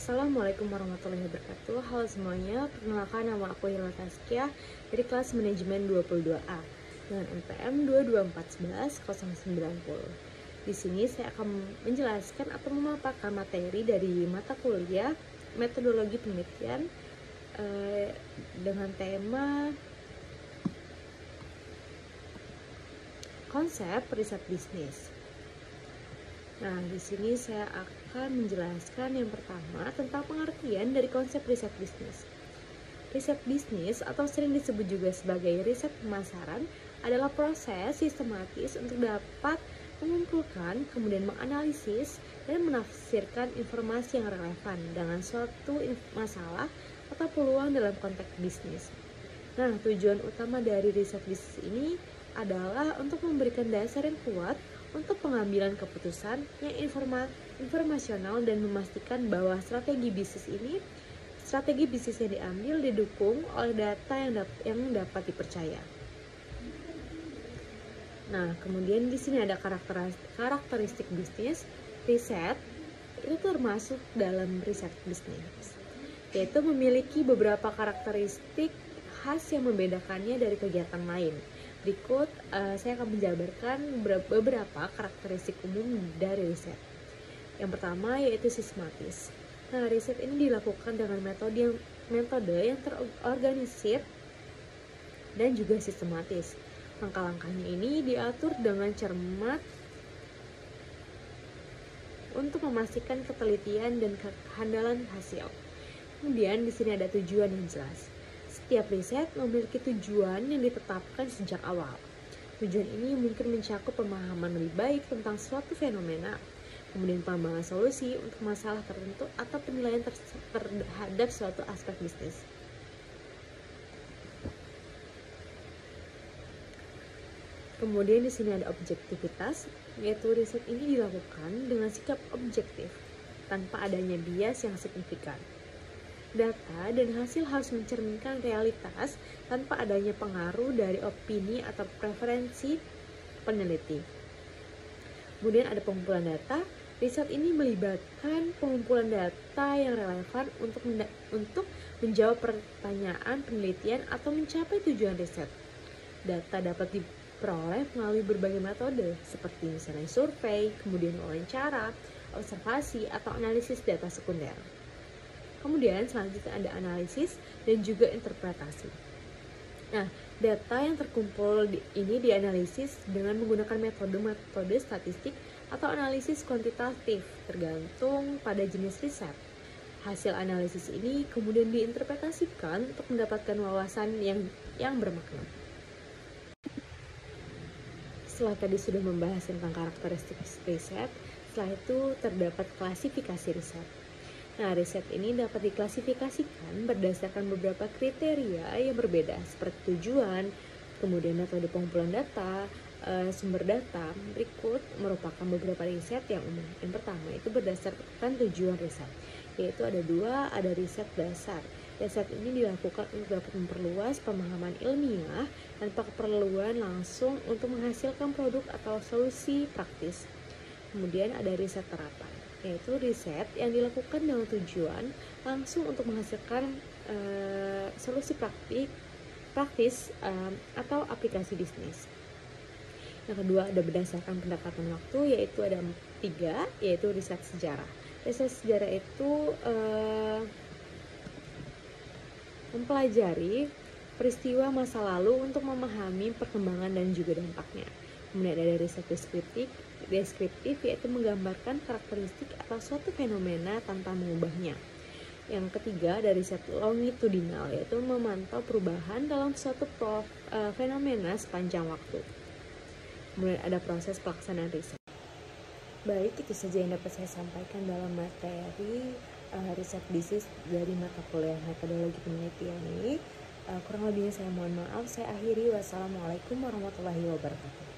Assalamualaikum warahmatullahi wabarakatuh. Halo semuanya, perkenalkan nama aku Hilal Taskia dari kelas manajemen 22A dengan NPM 22411-090. Di sini saya akan menjelaskan atau memaparkan materi dari mata kuliah metodologi penelitian dengan tema konsep riset bisnis. Nah, di sini saya akan menjelaskan yang pertama tentang pengertian dari konsep riset bisnis. Riset bisnis atau sering disebut juga sebagai riset pemasaran adalah proses sistematis untuk dapat mengumpulkan, kemudian menganalisis dan menafsirkan informasi yang relevan dengan suatu masalah atau peluang dalam konteks bisnis. Nah, tujuan utama dari riset bisnis ini adalah untuk memberikan dasar yang kuat untuk pengambilan keputusan yang informasional dan memastikan bahwa strategi bisnis yang diambil didukung oleh data yang dapat dipercaya. Nah, kemudian di sini ada karakteristik bisnis. Riset itu termasuk dalam riset bisnis, yaitu memiliki beberapa karakteristik khas yang membedakannya dari kegiatan lain. Berikut saya akan menjabarkan beberapa karakteristik umum dari riset. Yang pertama yaitu sistematis. Nah, riset ini dilakukan dengan metode yang terorganisir dan juga sistematis. Langkah-langkahnya ini diatur dengan cermat untuk memastikan ketelitian dan kehandalan hasil. Kemudian di sini ada tujuan yang jelas. Setiap riset memiliki tujuan yang ditetapkan sejak awal. Tujuan ini mungkin mencakup pemahaman lebih baik tentang suatu fenomena, kemudian pengembangan solusi untuk masalah tertentu atau penilaian terhadap suatu aspek bisnis. Kemudian di sini ada objektivitas, yaitu riset ini dilakukan dengan sikap objektif tanpa adanya bias yang signifikan. Data dan hasil harus mencerminkan realitas tanpa adanya pengaruh dari opini atau preferensi peneliti. Kemudian ada pengumpulan data. Riset ini melibatkan pengumpulan data yang relevan untuk menjawab pertanyaan penelitian atau mencapai tujuan riset. Data dapat diperoleh melalui berbagai metode seperti misalnya survei, kemudian wawancara, observasi, atau analisis data sekunder. Kemudian selanjutnya ada analisis dan juga interpretasi. Nah, data yang terkumpul ini dianalisis dengan menggunakan metode statistik atau analisis kuantitatif tergantung pada jenis riset. Hasil analisis ini kemudian diinterpretasikan untuk mendapatkan wawasan yang bermakna. Setelah tadi sudah membahas tentang karakteristik riset, setelah itu terdapat klasifikasi riset. Nah, riset ini dapat diklasifikasikan berdasarkan beberapa kriteria yang berbeda seperti tujuan, kemudian metode pengumpulan data, sumber data. Berikut merupakan beberapa riset yang umum. Yang pertama itu berdasarkan tujuan riset, yaitu ada dua, ada riset dasar. Riset ini dilakukan untuk dapat memperluas pemahaman ilmiah tanpa keperluan langsung untuk menghasilkan produk atau solusi praktis. Kemudian ada riset terapan, yaitu riset yang dilakukan dengan tujuan langsung untuk menghasilkan solusi praktis atau aplikasi bisnis. Yang kedua ada berdasarkan pendekatan waktu, yaitu ada 3, yaitu riset sejarah. Riset sejarah itu mempelajari peristiwa masa lalu untuk memahami perkembangan dan juga dampaknya. Kemudian ada riset deskriptif, yaitu menggambarkan karakteristik atau suatu fenomena tanpa mengubahnya. Yang ketiga ada riset longitudinal, yaitu memantau perubahan dalam suatu fenomena sepanjang waktu. Kemudian ada proses pelaksanaan riset. Baik, itu saja yang dapat saya sampaikan dalam materi riset bisnis dari mata kuliah metodologi penelitian ini. Kurang lebihnya saya mohon maaf. Saya akhiri. Wassalamualaikum warahmatullahi wabarakatuh.